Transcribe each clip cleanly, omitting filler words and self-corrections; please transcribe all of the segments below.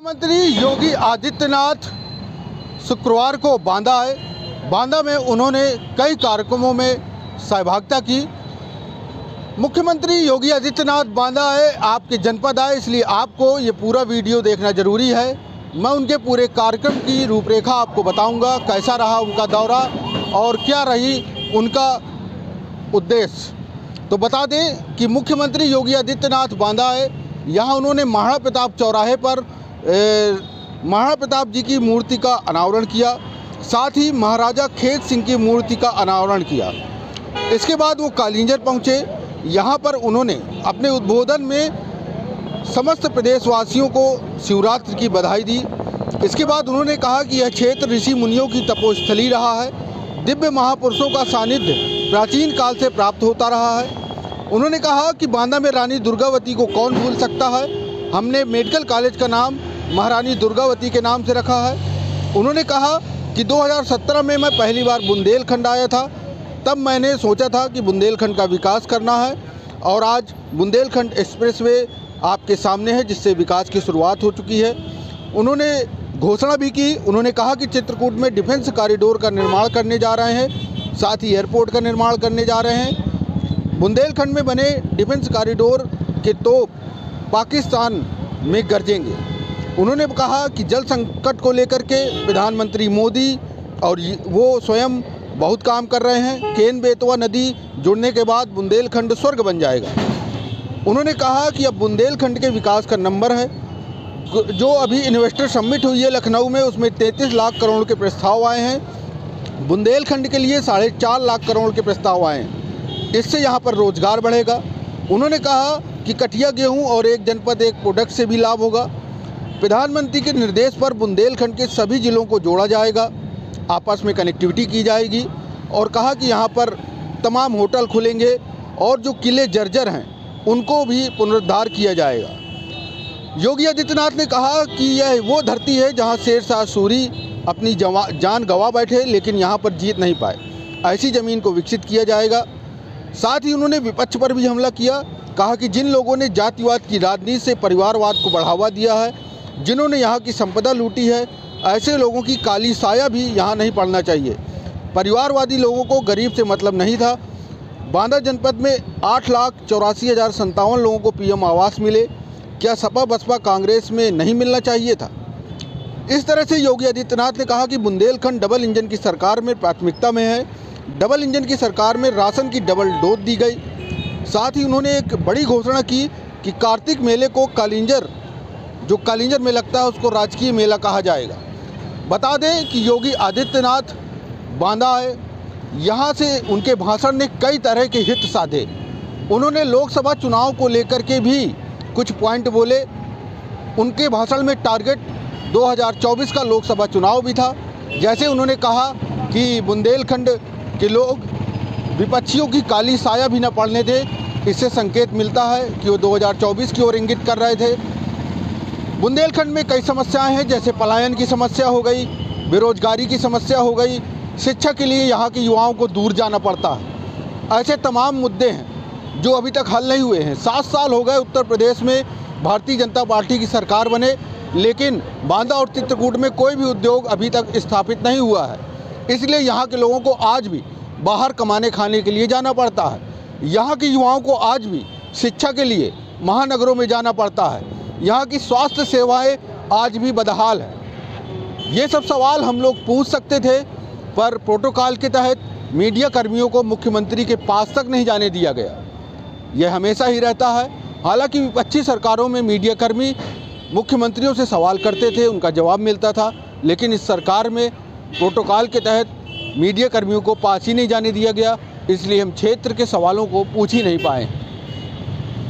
मुख्यमंत्री योगी आदित्यनाथ शुक्रवार को बांदा आए। बांदा में उन्होंने कई कार्यक्रमों में सहभागिता की। मुख्यमंत्री योगी आदित्यनाथ बांदा आए, आपके जनपद आए, इसलिए आपको ये पूरा वीडियो देखना ज़रूरी है। मैं उनके पूरे कार्यक्रम की रूपरेखा आपको बताऊंगा, कैसा रहा उनका दौरा और क्या रही उनका उद्देश्य। तो बता दें कि मुख्यमंत्री योगी आदित्यनाथ बांदा आए। यहाँ उन्होंने महाराणा प्रताप चौराहे पर महाराणा प्रताप जी की मूर्ति का अनावरण किया, साथ ही महाराजा खेत सिंह की मूर्ति का अनावरण किया। इसके बाद वो कालिंजर पहुँचे। यहाँ पर उन्होंने अपने उद्बोधन में समस्त प्रदेशवासियों को शिवरात्रि की बधाई दी। इसके बाद उन्होंने कहा कि यह क्षेत्र ऋषि मुनियों की तपोस्थली रहा है, दिव्य महापुरुषों का सानिध्य प्राचीन काल से प्राप्त होता रहा है। उन्होंने कहा कि बांदा में रानी दुर्गावती को कौन भूल सकता है। हमने मेडिकल कॉलेज का नाम महारानी दुर्गावती के नाम से रखा है। उन्होंने कहा कि 2017 में मैं पहली बार बुंदेलखंड आया था, तब मैंने सोचा था कि बुंदेलखंड का विकास करना है और आज बुंदेलखंड एक्सप्रेसवे आपके सामने है, जिससे विकास की शुरुआत हो चुकी है। उन्होंने घोषणा भी की। उन्होंने कहा कि चित्रकूट में डिफेंस कॉरिडोर का निर्माण करने जा रहे हैं, साथ ही एयरपोर्ट का निर्माण करने जा रहे हैं। बुंदेलखंड में बने डिफेंस कॉरिडोर के तोप पाकिस्तान में गरजेंगे। उन्होंने कहा कि जल संकट को लेकर के प्रधानमंत्री मोदी और वो स्वयं बहुत काम कर रहे हैं। केन बेतवा नदी जुड़ने के बाद बुंदेलखंड स्वर्ग बन जाएगा। उन्होंने कहा कि अब बुंदेलखंड के विकास का नंबर है। जो अभी इन्वेस्टर समिट हुई है लखनऊ में, उसमें 33 लाख करोड़ के प्रस्ताव आए हैं। बुंदेलखंड के लिए 4.5 लाख करोड़ के प्रस्ताव आए हैं। इससे यहाँ पर रोजगार बढ़ेगा। उन्होंने कहा कि कटिया गेहूँ और एक जनपद एक प्रोडक्ट से भी लाभ होगा। प्रधानमंत्री के निर्देश पर बुंदेलखंड के सभी जिलों को जोड़ा जाएगा, आपस में कनेक्टिविटी की जाएगी। और कहा कि यहाँ पर तमाम होटल खुलेंगे और जो किले जर्जर हैं उनको भी पुनरुद्धार किया जाएगा। योगी आदित्यनाथ ने कहा कि यह वो धरती है जहाँ शेरशाह सूरी अपनी जान गंवा बैठे, लेकिन यहाँ पर जीत नहीं पाए। ऐसी ज़मीन को विकसित किया जाएगा। साथ ही उन्होंने विपक्ष पर भी हमला किया। कहा कि जिन लोगों ने जातिवाद की राजनीति से परिवारवाद को बढ़ावा दिया है, जिन्होंने यहाँ की संपदा लूटी है, ऐसे लोगों की काली साया भी यहाँ नहीं पड़ना चाहिए। परिवारवादी लोगों को गरीब से मतलब नहीं था। बांदा जनपद में 8,84,057 लोगों को पीएम आवास मिले। क्या सपा बसपा कांग्रेस में नहीं मिलना चाहिए था? इस तरह से योगी आदित्यनाथ ने कहा कि बुंदेलखंड डबल इंजन की सरकार में प्राथमिकता में है। डबल इंजन की सरकार में राशन की डबल डोज दी गई। साथ ही उन्होंने एक बड़ी घोषणा की कि कार्तिक मेले को कालिंजर, जो कालिंजर में लगता है, उसको राजकीय मेला कहा जाएगा। बता दें कि योगी आदित्यनाथ बांदा आए। यहाँ से उनके भाषण ने कई तरह के हित साधे। उन्होंने लोकसभा चुनाव को लेकर के भी कुछ पॉइंट बोले। उनके भाषण में टारगेट 2024 का लोकसभा चुनाव भी था। जैसे उन्होंने कहा कि बुंदेलखंड के लोग विपक्षियों की काली साया भी न पड़ने दे। इससे संकेत मिलता है कि वो 2024 की ओर इंगित कर रहे थे। बुंदेलखंड में कई समस्याएं हैं, जैसे पलायन की समस्या हो गई, बेरोजगारी की समस्या हो गई, शिक्षा के लिए यहाँ के युवाओं को दूर जाना पड़ता है। ऐसे तमाम मुद्दे हैं जो अभी तक हल नहीं हुए हैं। 7 साल हो गए उत्तर प्रदेश में भारतीय जनता पार्टी की सरकार बने, लेकिन बांदा और चित्रकूट में कोई भी उद्योग अभी तक स्थापित नहीं हुआ है। इसलिए यहाँ के लोगों को आज भी बाहर कमाने खाने के लिए जाना पड़ता है। यहाँ के युवाओं को आज भी शिक्षा के लिए महानगरों में जाना पड़ता है। यहाँ की स्वास्थ्य सेवाएं आज भी बदहाल है। ये सब सवाल हम लोग पूछ सकते थे, पर प्रोटोकॉल के तहत मीडिया कर्मियों को मुख्यमंत्री के पास तक नहीं जाने दिया गया। यह हमेशा ही रहता है। हालांकि विपक्षी सरकारों में मीडिया कर्मी मुख्यमंत्रियों से सवाल करते थे, उनका जवाब मिलता था, लेकिन इस सरकार में प्रोटोकॉल के तहत मीडिया कर्मियों को पास ही नहीं जाने दिया गया। इसलिए हम क्षेत्र के सवालों को पूछ ही नहीं पाए।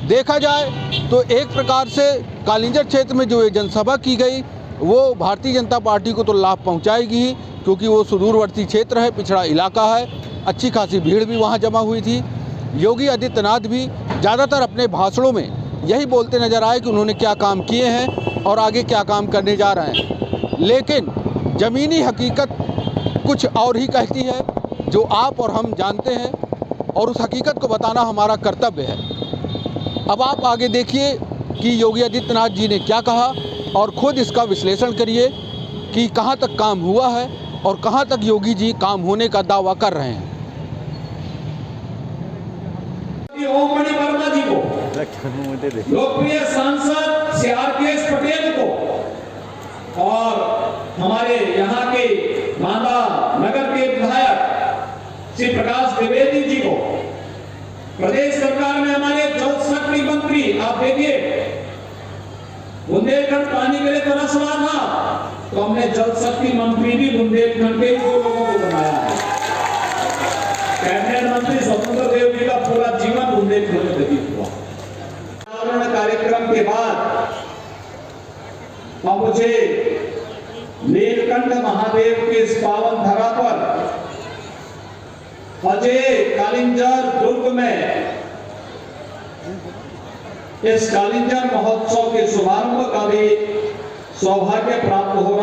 देखा जाए तो एक प्रकार से कालिंजर क्षेत्र में जो ये जनसभा की गई, वो भारतीय जनता पार्टी को तो लाभ पहुंचाएगी ही, क्योंकि वो सुदूरवर्ती क्षेत्र है, पिछड़ा इलाका है। अच्छी खासी भीड़ भी वहाँ जमा हुई थी। योगी आदित्यनाथ भी ज़्यादातर अपने भाषणों में यही बोलते नजर आए कि उन्होंने क्या काम किए हैं और आगे क्या काम करने जा रहे हैं। लेकिन ज़मीनी हकीकत कुछ और ही कहती है, जो आप और हम जानते हैं, और उस हकीकत को बताना हमारा कर्तव्य है। अब आप आगे देखिए कि योगी आदित्यनाथ जी ने क्या कहा और खुद इसका विश्लेषण करिए कि कहाँ तक काम हुआ है और कहाँ तक योगी जी काम होने का दावा कर रहे हैं। ओम मणि वर्मा जी को, लोकप्रिय सांसद श्री आर.के.एस. पटेल को और हमारे यहाँ के बांदा नगर के विधायक श्री प्रकाश द्विवेदी जी को, प्रदेश सरकार में हमारे जल शक्ति मंत्री, आप देखिए बुंदेलखंड पानी के लिए तरस रहा था तो हमने जल शक्ति मंत्री भी बुंदेलखंड के दो लोगों को बनाया है। कैबिनेट मंत्री स्वतंत्र देव जी का पूरा जीवन बुंदेलखंड में व्यतीत हुआ। कार्यक्रम के बाद अब मुझे नीलकंठ महादेव के इस पावन धरा पर अजय कालिंजर दुर्ग में इस कालिंजर महोत्सव के शुभारंभ का भी सौभाग्य प्राप्त हो